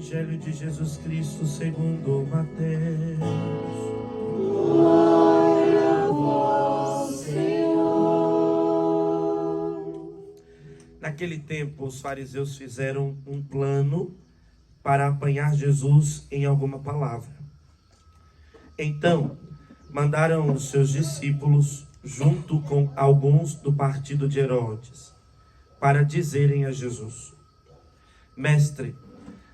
Evangelho de Jesus Cristo segundo Mateus. Glória a vós, Senhor. Naquele tempo, os fariseus fizeram um plano para apanhar Jesus em alguma palavra. Então, mandaram os seus discípulos, junto com alguns do partido de Herodes, para dizerem a Jesus: Mestre,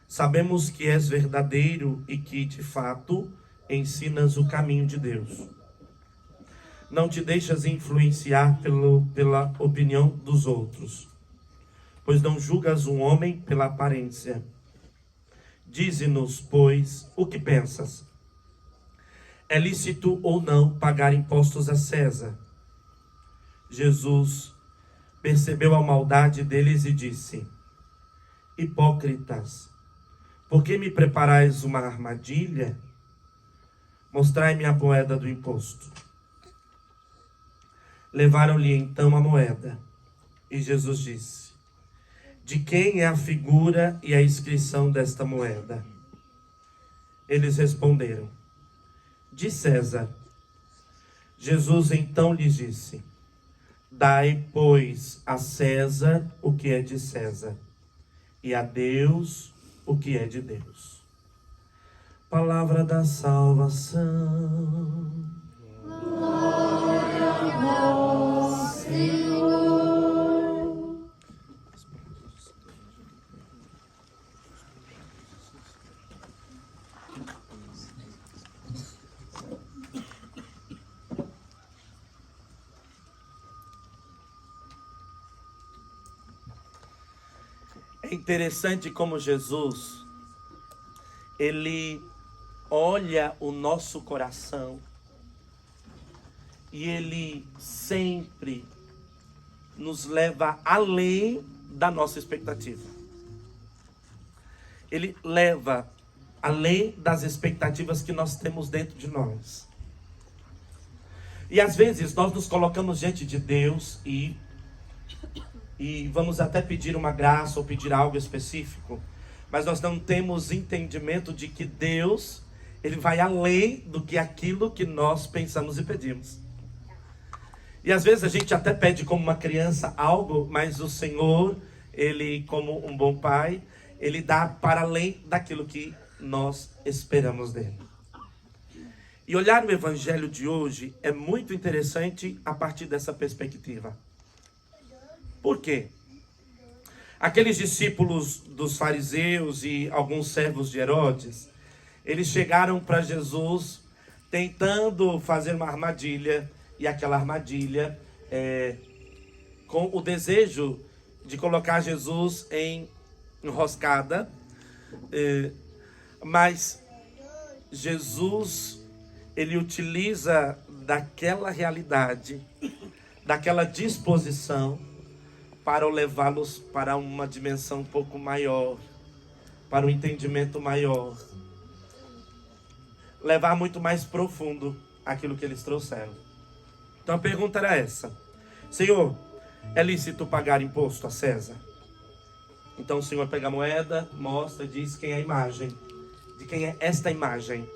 sabemos que és verdadeiro e que, de fato, ensinas o caminho de Deus. Não te deixas influenciar pela opinião dos outros, pois não julgas um homem pela aparência. Dize-nos, pois, o que pensas? É lícito ou não pagar impostos a César? Jesus percebeu a maldade deles e disse: Hipócritas, por que me preparais uma armadilha? Mostrai-me a moeda do imposto. Levaram-lhe então a moeda. E Jesus disse: De quem é a figura e a inscrição desta moeda? Eles responderam: De César. Jesus então lhes disse: Dai, pois, a César o que é de César, e a Deus o que é de Deus. Palavra da salvação. Glória a vós, Senhor. É interessante como Jesus, ele olha o nosso coração e ele sempre nos leva além da nossa expectativa. Ele leva além das expectativas que nós temos dentro de nós. E às vezes nós nos colocamos diante de Deus e vamos até pedir uma graça ou pedir algo específico, mas nós não temos entendimento de que Deus, ele vai além do que aquilo que nós pensamos e pedimos. E às vezes a gente até pede como uma criança algo, mas o Senhor, ele como um bom pai, ele dá para além daquilo que nós esperamos dele. E olhar o evangelho de hoje é muito interessante a partir dessa perspectiva. Por quê? Aqueles discípulos dos fariseus e alguns servos de Herodes, eles chegaram para Jesus tentando fazer uma armadilha, e aquela armadilha com o desejo de colocar Jesus em enroscada, mas Jesus, ele utiliza daquela realidade, daquela disposição, para levá-los para uma dimensão um pouco maior, para um entendimento maior, levar muito mais profundo aquilo que eles trouxeram. Então a pergunta era essa: Senhor, é lícito pagar imposto a César? Então o Senhor pega a moeda, mostra, diz quem é a imagem. De quem é esta imagem?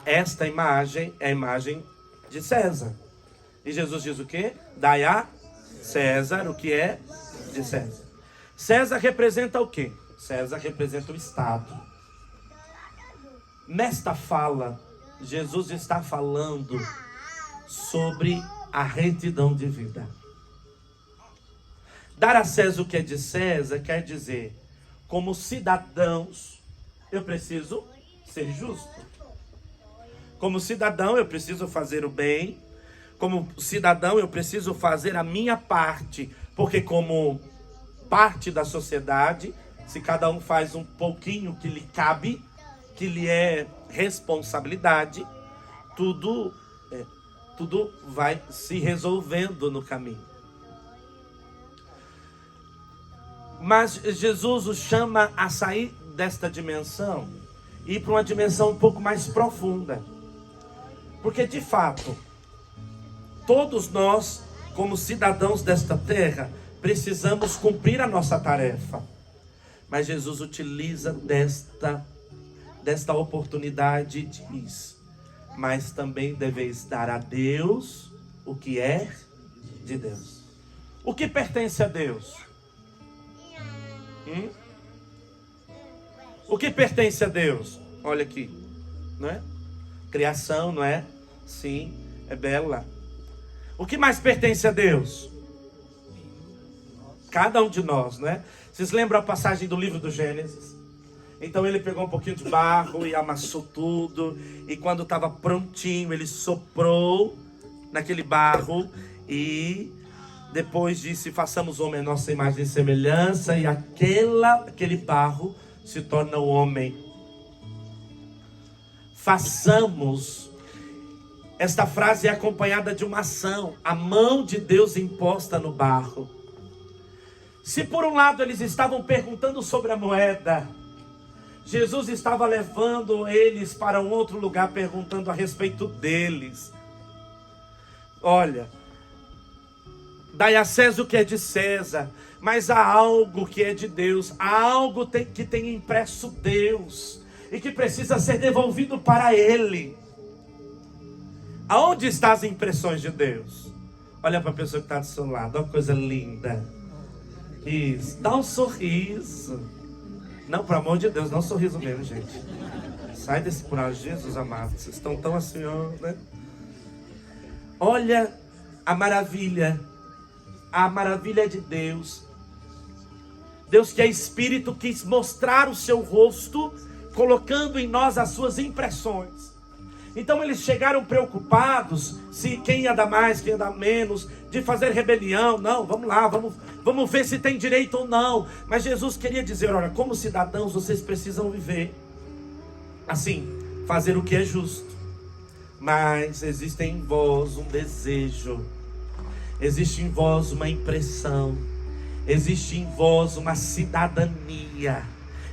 Esta imagem é a imagem de César. E Jesus diz o quê? Dai a César o que é de César. César representa o quê? César representa o Estado. Nesta fala, Jesus está falando sobre a retidão de vida. Dar a César o que é de César quer dizer, como cidadãos, eu preciso ser justo. Como cidadão, eu preciso fazer o bem. Como cidadão, eu preciso fazer a minha parte, porque como parte da sociedade, se cada um faz um pouquinho que lhe cabe, que lhe é responsabilidade, tudo vai se resolvendo no caminho. Mas Jesus os chama a sair desta dimensão e ir para uma dimensão um pouco mais profunda. Porque de fato, todos nós, como cidadãos desta terra, precisamos cumprir a nossa tarefa. Mas Jesus utiliza desta oportunidade e diz: mas também deveis dar a Deus o que é de Deus. O que pertence a Deus? O que pertence a Deus? Olha aqui, não é? Criação, não é? Sim, é bela. O que mais pertence a Deus? Cada um de nós, não é? Vocês lembram a passagem do livro do Gênesis? Então ele pegou um pouquinho de barro e amassou tudo. E quando estava prontinho, ele soprou naquele barro. E depois disse: façamos o homem a nossa imagem e semelhança. E aquele barro se torna o homem. Façamos. Esta frase é acompanhada de uma ação. A mão de Deus imposta no barro. Se por um lado eles estavam perguntando sobre a moeda, Jesus estava levando eles para um outro lugar, perguntando a respeito deles. Olha, dai a César o que é de César, mas há algo que é de Deus, há algo que tem impresso Deus, e que precisa ser devolvido para Ele. Aonde estão as impressões de Deus? Olha para a pessoa que está do seu lado, olha que coisa linda. Isso, dá um sorriso. Não, pelo amor de Deus, não sorriso mesmo, gente. Sai desse coral, Jesus amado. Vocês estão tão assim, ó, né? Olha a maravilha de Deus. Deus, que é Espírito, quis mostrar o seu rosto, colocando em nós as suas impressões. Então eles chegaram preocupados, se quem ia dar mais, quem ia dar menos, de fazer rebelião. Não, vamos lá, vamos ver se tem direito ou não. Mas Jesus queria dizer: olha, como cidadãos vocês precisam viver assim, fazer o que é justo. Mas existe em vós um desejo, existe em vós uma impressão, existe em vós uma cidadania,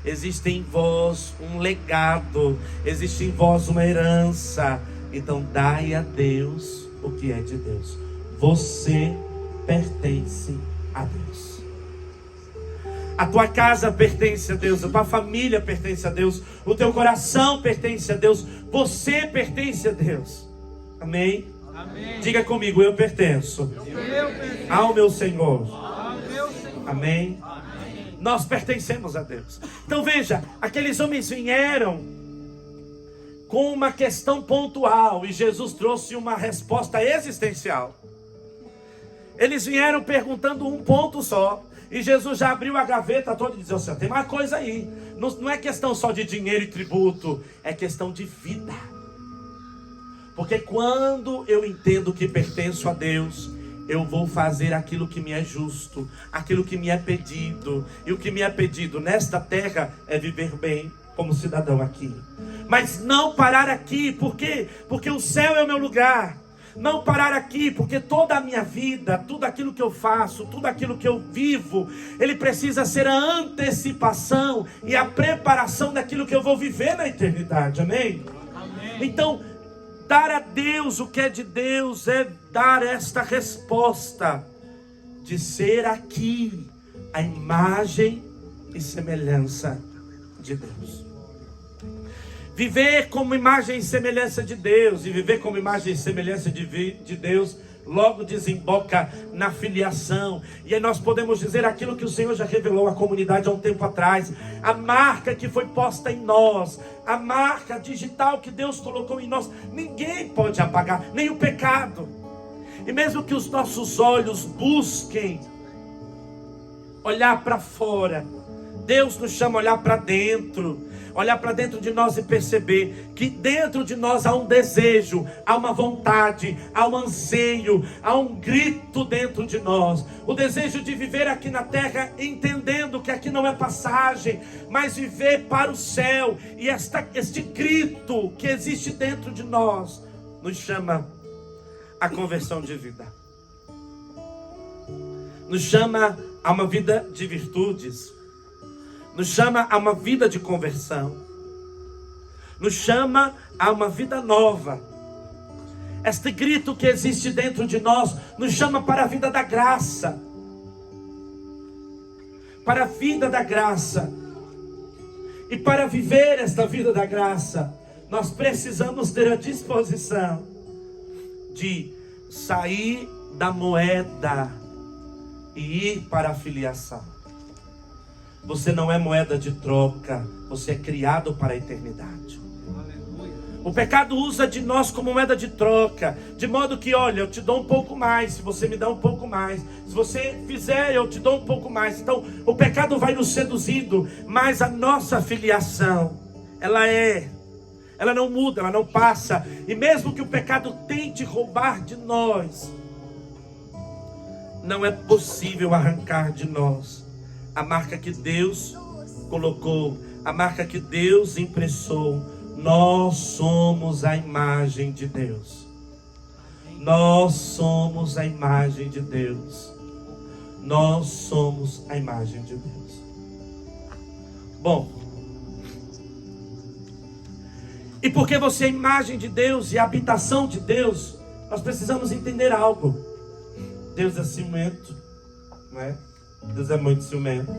existe em vós um legado, existe em vós uma herança. Então dai a Deus o que é de Deus. Você pertence a Deus. A tua casa pertence a Deus, a tua família pertence a Deus, o teu coração pertence a Deus, você pertence a Deus. Amém? Amém. Diga comigo: eu pertenço ao meu Senhor. Amém? Nós pertencemos a Deus. Então veja, aqueles homens vieram com uma questão pontual e Jesus trouxe uma resposta existencial. Eles vieram perguntando um ponto só, e Jesus já abriu a gaveta toda e disse: assim, tem uma coisa aí, não é questão só de dinheiro e tributo, é questão de vida. Porque quando eu entendo que pertenço a Deus, eu vou fazer aquilo que me é justo, aquilo que me é pedido. E o que me é pedido nesta terra é viver bem como cidadão aqui. Mas não parar aqui, por quê? Porque o céu é o meu lugar. Não parar aqui, porque toda a minha vida, tudo aquilo que eu faço, tudo aquilo que eu vivo, ele precisa ser a antecipação e a preparação daquilo que eu vou viver na eternidade. Amém? Amém. Então, dar a Deus o que é de Deus é dar esta resposta de ser aqui a imagem e semelhança de Deus. Viver como imagem e semelhança de Deus e viver como imagem e semelhança de Deus logo desemboca na filiação. E aí nós podemos dizer aquilo que o Senhor já revelou à comunidade há um tempo atrás. A marca que foi posta em nós, a marca digital que Deus colocou em nós, ninguém pode apagar, nem o pecado. E mesmo que os nossos olhos busquem olhar para fora, Deus nos chama a olhar para dentro. Olhar para dentro de nós e perceber que dentro de nós há um desejo, há uma vontade, há um anseio, há um grito dentro de nós. O desejo de viver aqui na terra, entendendo que aqui não é passagem, mas viver para o céu. E este grito que existe dentro de nós nos chama a conversão de vida. Nos chama a uma vida de virtudes. Nos chama a uma vida de conversão. Nos chama a uma vida nova. Este grito que existe dentro de nós nos chama para a vida da graça. Para a vida da graça. E para viver esta vida da graça, nós precisamos ter a disposição de sair da moeda e ir para a filiação. Você não é moeda de troca, você é criado para a eternidade. O pecado usa de nós como moeda de troca, de modo que, olha, eu te dou um pouco mais, se você me dá um pouco mais, se você fizer, eu te dou um pouco mais. Então, o pecado vai nos seduzindo, mas a nossa filiação, ela não muda, ela não passa. E mesmo que o pecado tente roubar de nós, não é possível arrancar de nós a marca que Deus colocou, a marca que Deus impressou. Nós somos a imagem de Deus. Nós somos a imagem de Deus. Nós somos a imagem de Deus. Bom, e porque você é a imagem de Deus e a habitação de Deus, nós precisamos entender algo. Deus é ciumento, não é? Deus é muito ciumento.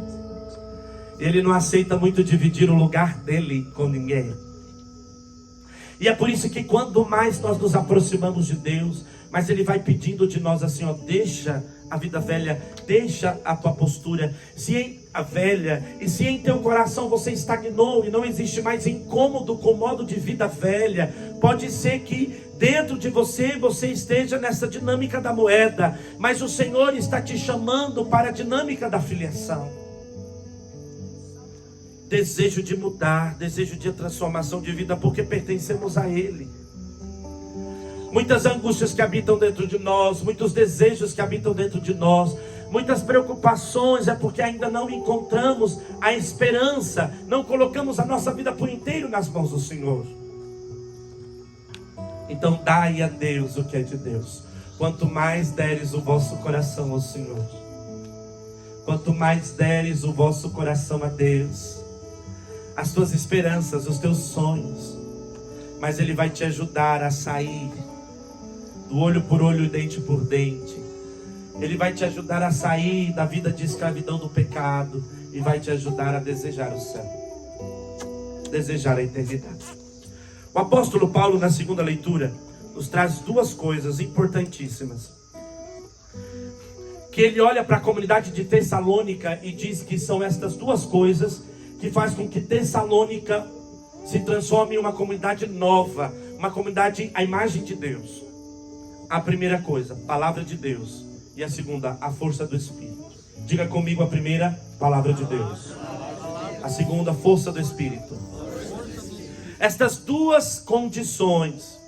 Ele não aceita muito dividir o lugar dele com ninguém. E é por isso que quando mais nós nos aproximamos de Deus, mas Ele vai pedindo de nós assim, ó, deixa a vida velha, deixa a tua postura. Se em a velha, e se em teu coração você estagnou e não existe mais incômodo com o modo de vida velha, pode ser que dentro de você esteja nessa dinâmica da moeda, mas o Senhor está te chamando para a dinâmica da filiação. Desejo de mudar, desejo de transformação de vida, porque pertencemos a Ele. Muitas angústias que habitam dentro de nós, muitos desejos que habitam dentro de nós, muitas preocupações, é porque ainda não encontramos a esperança, não colocamos a nossa vida por inteiro nas mãos do Senhor. Então dai a Deus o que é de Deus. Quanto mais deres o vosso coração ao Senhor, quanto mais deres o vosso coração a Deus, as tuas esperanças, os teus sonhos, mas Ele vai te ajudar a sair do olho por olho e dente por dente. Ele vai te ajudar a sair da vida de escravidão do pecado e vai te ajudar a desejar o céu, desejar a eternidade. O apóstolo Paulo, na segunda leitura, nos traz duas coisas importantíssimas, que ele olha para a comunidade de Tessalônica e diz que são estas duas coisas que faz com que Tessalônica se transforme em uma comunidade nova, uma comunidade à imagem de Deus. A primeira coisa, palavra de Deus, e a segunda, a força do Espírito. Diga comigo: a primeira, palavra de Deus, a segunda, força do Espírito. Estas duas condições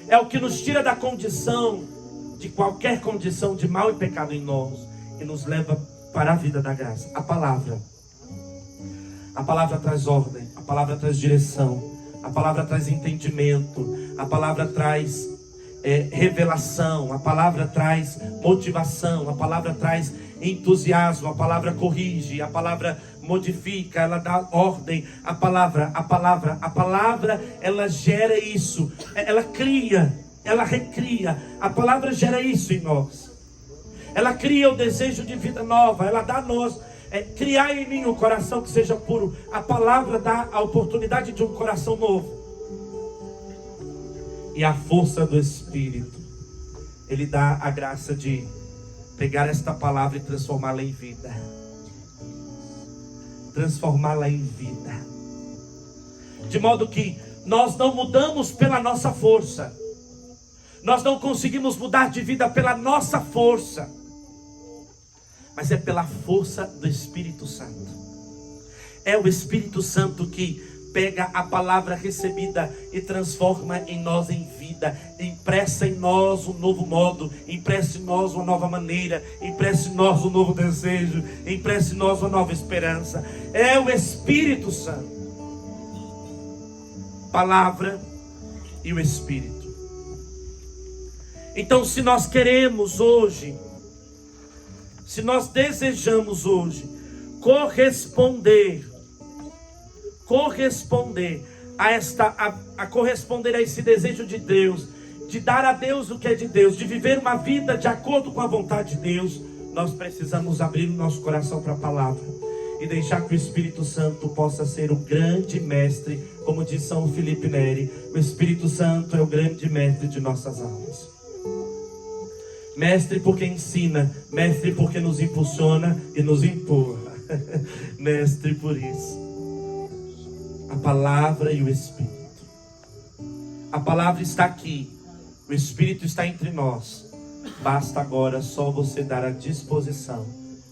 é o que nos tira da condição, de qualquer condição de mal e pecado em nós, e nos leva para a vida da graça. A palavra traz ordem, a palavra traz direção, a palavra traz entendimento, a palavra traz revelação, a palavra traz motivação, a palavra traz entusiasmo, a palavra corrige, a palavra modifica, ela dá ordem. A palavra, ela gera isso, ela cria, ela recria. A palavra gera isso em nós. Ela cria o desejo de vida nova, ela dá a nós. Criar em mim um coração que seja puro. A palavra dá a oportunidade de um coração novo. E a força do Espírito, Ele dá a graça de pegar esta palavra e transformá-la em vida. Transformá-la em vida. De modo que nós não mudamos pela nossa força. Nós não conseguimos mudar de vida pela nossa força, mas é pela força do Espírito Santo. É o Espírito Santo que pega a palavra recebida e transforma em nós em vida, impressa em nós um novo modo, impressa em nós uma nova maneira, impressa em nós um novo desejo, impressa em nós uma nova esperança. É o Espírito Santo. Palavra e o Espírito. Então, se nós queremos hoje, se nós desejamos hoje corresponder a esse desejo de Deus, de dar a Deus o que é de Deus, de viver uma vida de acordo com a vontade de Deus, nós precisamos abrir o nosso coração para a palavra e deixar que o Espírito Santo possa ser o grande mestre, como diz São Felipe Neri, o Espírito Santo é o grande mestre de nossas almas. Mestre porque ensina, mestre porque nos impulsiona e nos empurra. Mestre por isso. A palavra e o Espírito. A palavra está aqui, o Espírito está entre nós. Basta agora só você dar a disposição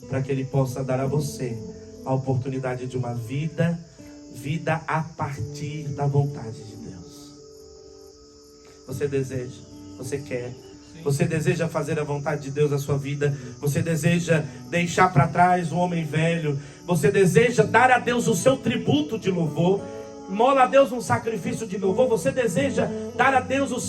para que Ele possa dar a você a oportunidade de uma vida a partir da vontade de Deus. Você deseja, você quer, você deseja fazer a vontade de Deus na sua vida, você deseja deixar para trás o homem velho, você deseja dar a Deus o seu tributo de louvor, mola a Deus um sacrifício de louvor, você deseja dar a Deus o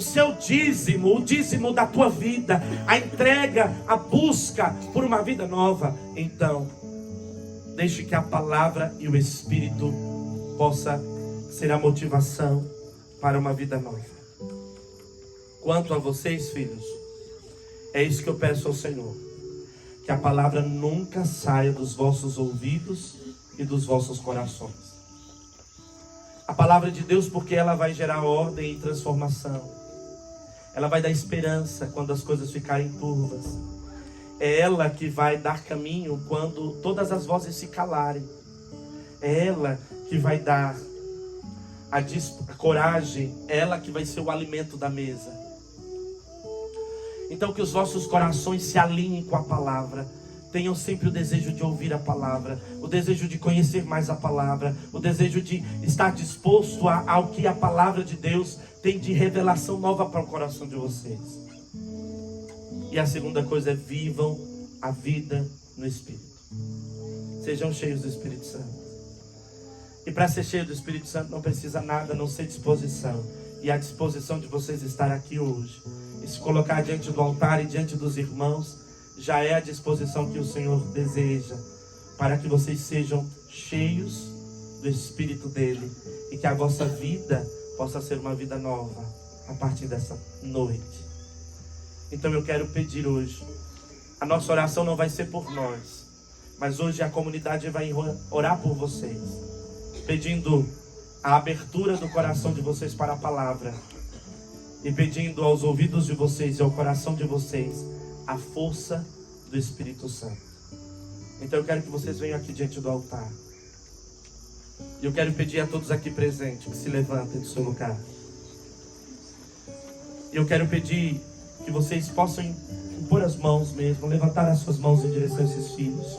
seu dízimo, o dízimo da tua vida, a entrega, a busca por uma vida nova. Então, deixe que a palavra e o Espírito possa ser a motivação para uma vida nova. Quanto a vocês, filhos, é isso que eu peço ao Senhor, que a palavra nunca saia dos vossos ouvidos e dos vossos corações. A palavra de Deus, porque ela vai gerar ordem e transformação. Ela vai dar esperança quando as coisas ficarem turvas. É ela que vai dar caminho quando todas as vozes se calarem. É ela que vai dar a coragem. É ela que vai ser o alimento da mesa. Então que os vossos corações se alinhem com a palavra. Tenham sempre o desejo de ouvir a palavra, o desejo de conhecer mais a palavra, o desejo de estar disposto ao que a palavra de Deus tem de revelação nova para o coração de vocês. E a segunda coisa é: vivam a vida no Espírito. Sejam cheios do Espírito Santo. E para ser cheio do Espírito Santo não precisa nada a não ser disposição. E a disposição de vocês estar aqui hoje e se colocar diante do altar e diante dos irmãos já é a disposição que o Senhor deseja, para que vocês sejam cheios do Espírito dele e que a vossa vida possa ser uma vida nova a partir dessa noite. Então eu quero pedir hoje, a nossa oração não vai ser por nós, mas hoje a comunidade vai orar por vocês, pedindo a abertura do coração de vocês para a palavra e pedindo aos ouvidos de vocês e ao coração de vocês a força do Espírito Santo. Então eu quero que vocês venham aqui diante do altar. E eu quero pedir a todos aqui presentes que se levantem do seu lugar. E eu quero pedir que vocês possam impor as mãos mesmo, levantar as suas mãos em direção a esses filhos.